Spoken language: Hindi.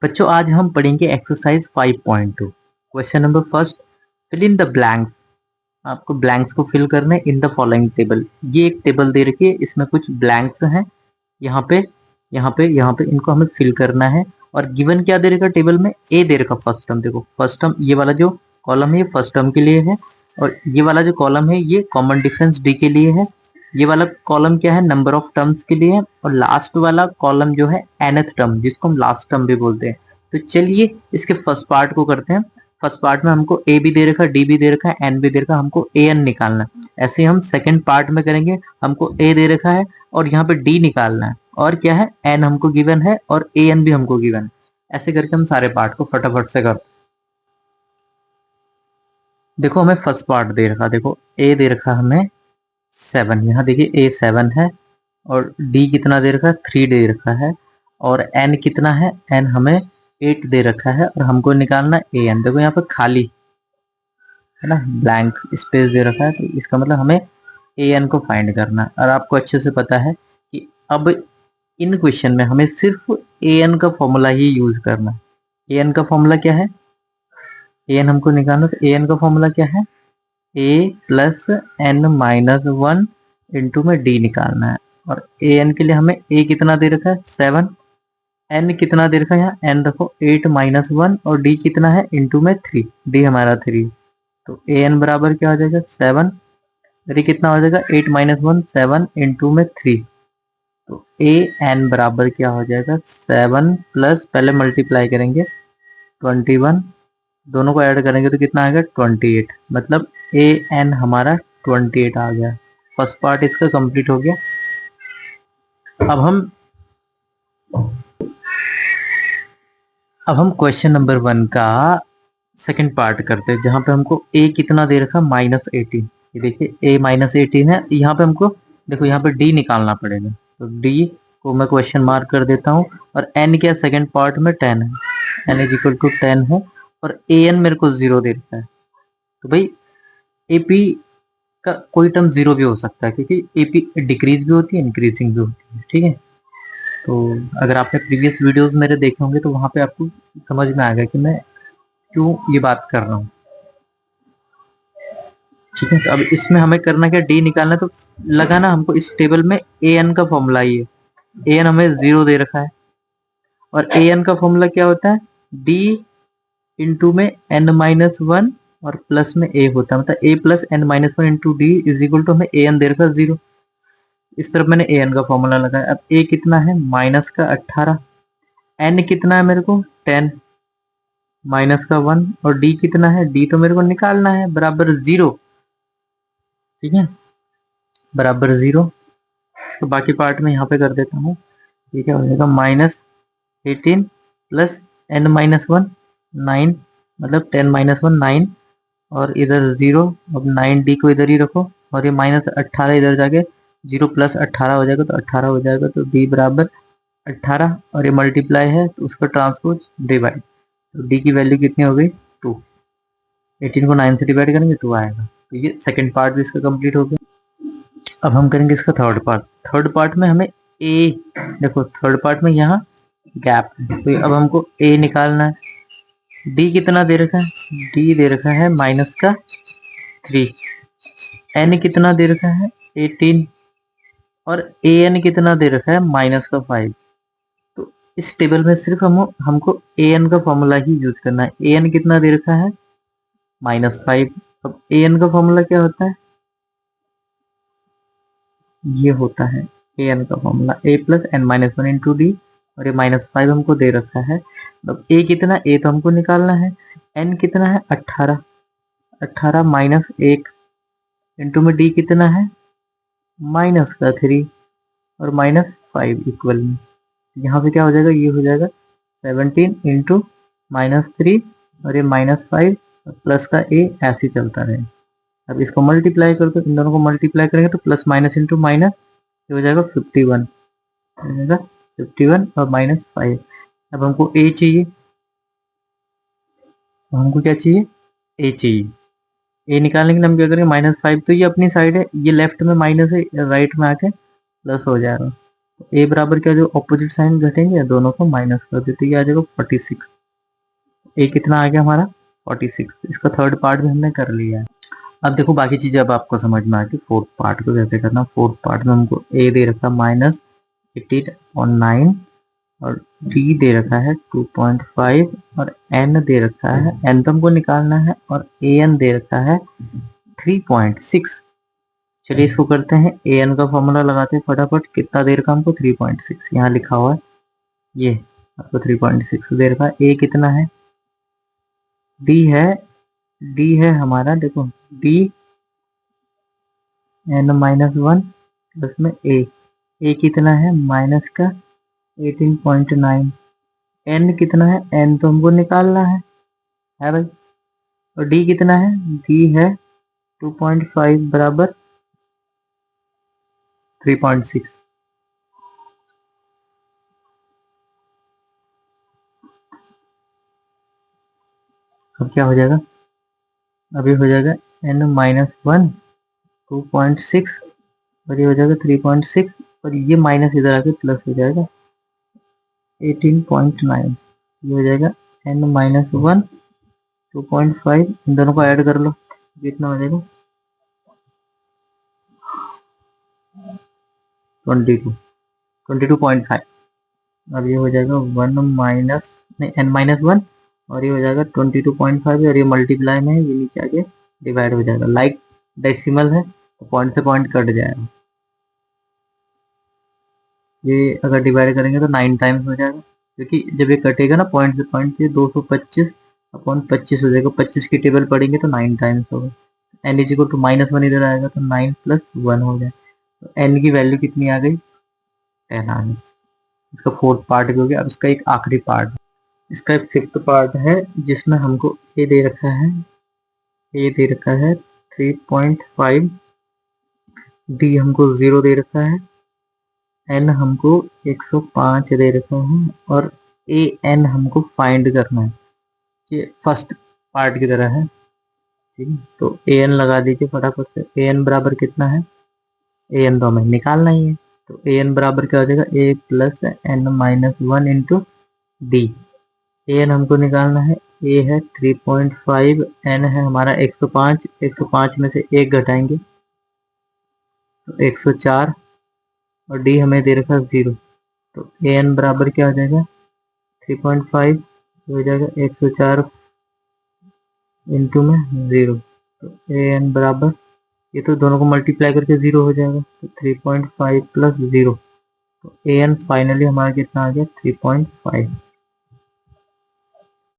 बच्चों आज हम पढ़ेंगे exercise 5.2। Question number first, fill in the blanks. आपको ब्लैंक्स को फिल करना है इन द फॉलोइंग टेबल। ये एक टेबल दे रखी है, इसमें कुछ ब्लैंक्स हैं। यहाँ पे यहाँ पे इनको हमें फिल करना है। और गिवन क्या दे रखा टेबल में? ए दे रखा फर्स्ट टर्म। देखो फर्स्ट टर्म, ये वाला जो कॉलम है ये फर्स्ट टर्म के लिए है, और ये वाला जो कॉलम है ये कॉमन डिफरेंस डी के लिए है। ये वाला कॉलम क्या है? नंबर ऑफ टर्म्स के लिए है। और लास्ट वाला कॉलम जो है nth टर्म, जिसको हम लास्ट टर्म भी बोलते हैं। तो चलिए इसके फर्स्ट पार्ट को करते हैं। फर्स्ट पार्ट में हमको ए भी दे रखा है, डी भी दे रखा है, एन भी दे रखा है, हमको ए एन निकालना है। ऐसे हम सेकंड पार्ट में करेंगे। हमको ए दे रखा है और यहाँ पे डी निकालना है, और क्या है? एन हमको गिवन है और ए एन भी हमको गिवन है। ऐसे करके हम सारे पार्ट को फटाफट से कर। देखो हमें फर्स्ट पार्ट दे रखा, देखो ए दे रखा हमें 7। यहाँ देखिए ए 7 है, और डी कितना दे रखा है? 3 दे रखा है। और एन कितना है? एन हमें 8 दे रखा है, और हमको निकालना ए एन। देखो यहाँ पर खाली है ना, ब्लैंक स्पेस दे रखा है, तो इसका मतलब हमें ए एन को फाइंड करना है। और आपको अच्छे से पता है कि अब इन क्वेश्चन में हमें सिर्फ ए एन का फॉर्मूला ही यूज करना है। ए एन का फॉर्मूला क्या है? ए एन हमको निकालना, तो ए एन का फॉर्मूला क्या है? ए प्लस एन माइनस 1 इंटू में डी निकालना है। और ए एन के लिए हमें ए कितना दे रखा है? 7। एन कितना दे रखा है? यहाँ एन रखो 8 माइनस 1, और डी कितना है? इंटू में 3। डी हमारा 3। तो ए एन बराबर क्या हो जाएगा? 7। डी कितना हो जाएगा? 8 माइनस 1, 7 इंटू में 3। तो ए एन बराबर क्या हो जाएगा? 7 प्लस, पहले मल्टीप्लाई करेंगे 21, दोनों को ऐड करेंगे तो कितना आएगा? 28। मतलब ए एन हमारा 28 आ गया। फर्स्ट पार्ट इसका कंप्लीट हो गया। अब हम क्वेश्चन नंबर 1 का सेकंड पार्ट करते हैं, जहां पे हमको ए कितना दे रखा? -18। ये देखिए ए -18 है। यहाँ पे हमको देखो, यहाँ पे डी निकालना पड़ेगा। तो डी को मैं क्वेश्चन मार्क कर देता हूँ। और एन क्या? सेकंड पार्ट में 10 है, एन इज इक्वल टू 10 है। और ए एन मेरे को 0 दे रखा है। तो भाई एपी का कोई टर्म 0 भी हो सकता है, क्योंकि एपी डिक्रीज भी होती है, इंक्रीजिंग भी होती है। ठीक है, तो अगर आपने प्रीवियस वीडियोस मेरे देखे होंगे तो वहां पे आपको समझ में आ गया कि मैं क्यों ये बात कर रहा हूँ। ठीक है, तो अब इसमें हमें करना क्या? डी निकालना। तो लगाना हमको इस टेबल में ए एन का फॉर्मूला ही है। ए एन हमें 0 दे रखा है, और ए एन का फॉर्मूला क्या होता है? डी इंटू में एन माइनस 1 और प्लस में ए होता है। मतलब A plus N minus 1 into D is equal to, हमें ए एन दे रखा 0। इस तरफ मैंने ए एन का फॉर्मूला लगाया। अब ए कितना है? माइनस का 18। एन कितना है मेरे को? 10 माइनस का 1। और डी कितना है? डी तो मेरे को निकालना है, बराबर 0। ठीक है, बराबर 0। तो बाकी पार्ट में यहाँ पे कर देता हूँ। ठीक है, हो जाएगा -18 प्लस एन माइनस 1 9, मतलब 10 माइनस 1 9, और इधर 0। अब 9 डी को इधर ही रखो, और ये -18 इधर जाके 0 प्लस 18 हो जाएगा, तो 18 हो जाएगा। तो डी बराबर 18, और ये मल्टीप्लाई है तो उसका ट्रांसपोज डिवाइड। तो डी की वैल्यू कितनी हो गई? 2। 18 को 9 से डिवाइड करेंगे 2 आएगा। तो ये सेकंड पार्ट भी इसका कंप्लीट हो गया। अब हम करेंगे इसका थर्ड पार्ट। थर्ड पार्ट में हमें ए, देखो थर्ड पार्ट में यहाँ गैप है, तो अब हमको ए निकालना है। डी कितना दे रखा है? डी दे रखा है माइनस का 3। एन कितना दे रखा है? 18। और ए एन कितना दे रखा है? माइनस का 5। तो इस टेबल में सिर्फ हमको ए एन का फॉर्मूला ही यूज करना है। ए एन कितना दे रखा है? -5। अब ए एन का फॉर्मूला क्या होता है? ये होता है ए एन का formula A plus N minus 1 into D, और ये -5 हमको दे रखा है। अब ए कितना? ए तो हमको निकालना है। एन कितना है? 18। 18 माइनस 1 इंटू में डी कितना है? माइनस का 3 और -5 इक्वल में, यहाँ पे क्या हो जाएगा? ये हो जाएगा 17 इंटू -3, और ये -5 और प्लस का ए, ऐसे ही चलता रहे। अब इसको मल्टीप्लाई कर दो, इन दोनों को मल्टीप्लाई करेंगे तो प्लस माइनस इंटू माइनस, ये हो जाएगा 51। हो जाएगा 51 और -5। अब हमको ए चाहिए, तो हमको क्या चाहिए? ए चाहिए। ए निकालने के लिए हम क्या करेंगे? -5, तो ये अपनी साइड है, ये लेफ्ट में माइनस है, राइट में आके प्लस हो जाएगा। ए बराबर क्या, जो ऑपोजिट साइन घटेंगे दोनों को माइनस कर देते, ये आ जाएगा 46। ए कितना आ गया हमारा 46। इसका थर्ड पार्ट भी हमने कर लिया है। अब देखो बाकी चीजें अब आपको समझ में आ गई। फोर्थ पार्ट को कैसे करना। फोर्थ पार्ट में हमको ए दे रखा -18/9 और डी दे रखा है 2.5 और एन दे रखा है, एन तो हमको निकालना है, और ए एन दे रखा है 3.6। चलिए इसको करते हैं, ए एन का फॉर्मूला लगाते हैं फटाफट। कितना दे रखा हमको 3.6, यहाँ लिखा हुआ है, ये आपको 3.6 दे रखा है। ए कितना है, डी है हमारा, देखो डी n-1 प्लस में ए कितना है माइनस का 18.9। एन कितना है, एन तो हमको निकालना है भाई। और डी कितना है, डी है 2.5 बराबर 3.6। अब क्या हो जाएगा, अभी हो जाएगा n-1 2.6 और ये हो जाएगा 3.6 और ये माइनस इधर आके प्लस हो जाएगा 18.9। ये हो जाएगा n-1 2.5, इन दोनों को ऐड कर लो, कितना हो जाएगा 22.5। अब ये हो जाएगा 1 माइनस नहीं n-1 और ये हो जाएगा 22.5 और ये मल्टीप्लाई में है, ये नीचे आके डिवाइड हो जाएगा। लाइक डेसिमल है तो पॉइंट से पॉइंट कट जाएगा। ये अगर डिवाइड करेंगे तो 9 टाइम्स हो जाएगा, क्योंकि जब ये कटेगा ना पॉइंट से पॉइंट, ये 225/25 हो जाएगा। 25 की टेबल पढ़ेंगे तो 9 टाइम्स होगा। एन इज इक्वल टू -1 इधर आएगा तो 9 + 1 हो जाए, तो एन की वैल्यू कितनी आ गई 10 आ गई। इसका फोर्थ पार्ट भी हो गया। अब इसका एक आखिरी पार्ट, इसका एक फिफ्थ पार्ट है जिसमें हमको ए दे रखा है, 3.5, डी हमको 0 दे रखा है, एन हमको 105 दे रखा है और ए एन हमको फाइंड करना है। ये फर्स्ट पार्ट की तरह है, ठीक है। तो ए एन लगा दीजिए फटाफट से। ए एन बराबर कितना है, ए एन तो हमें निकालना ही है, तो ए एन बराबर क्या हो जाएगा, ए plus n-1 into D. A N हमको निकालना है, ए है 3.5, एन है हमारा 105, 105 में से 1 घटाएंगे तो 104 और डी हमें दे रखा 0। तो ए एन बराबर क्या हो जाएगा 3.5 हो जाएगा 104 इंटू में 0। तो ए एन बराबर, ये तो दोनों को मल्टीप्लाई करके 0 हो जाएगा, तो 3.5 + 0। तो ए एन फाइनली हमारा कितना आ गया 3.5।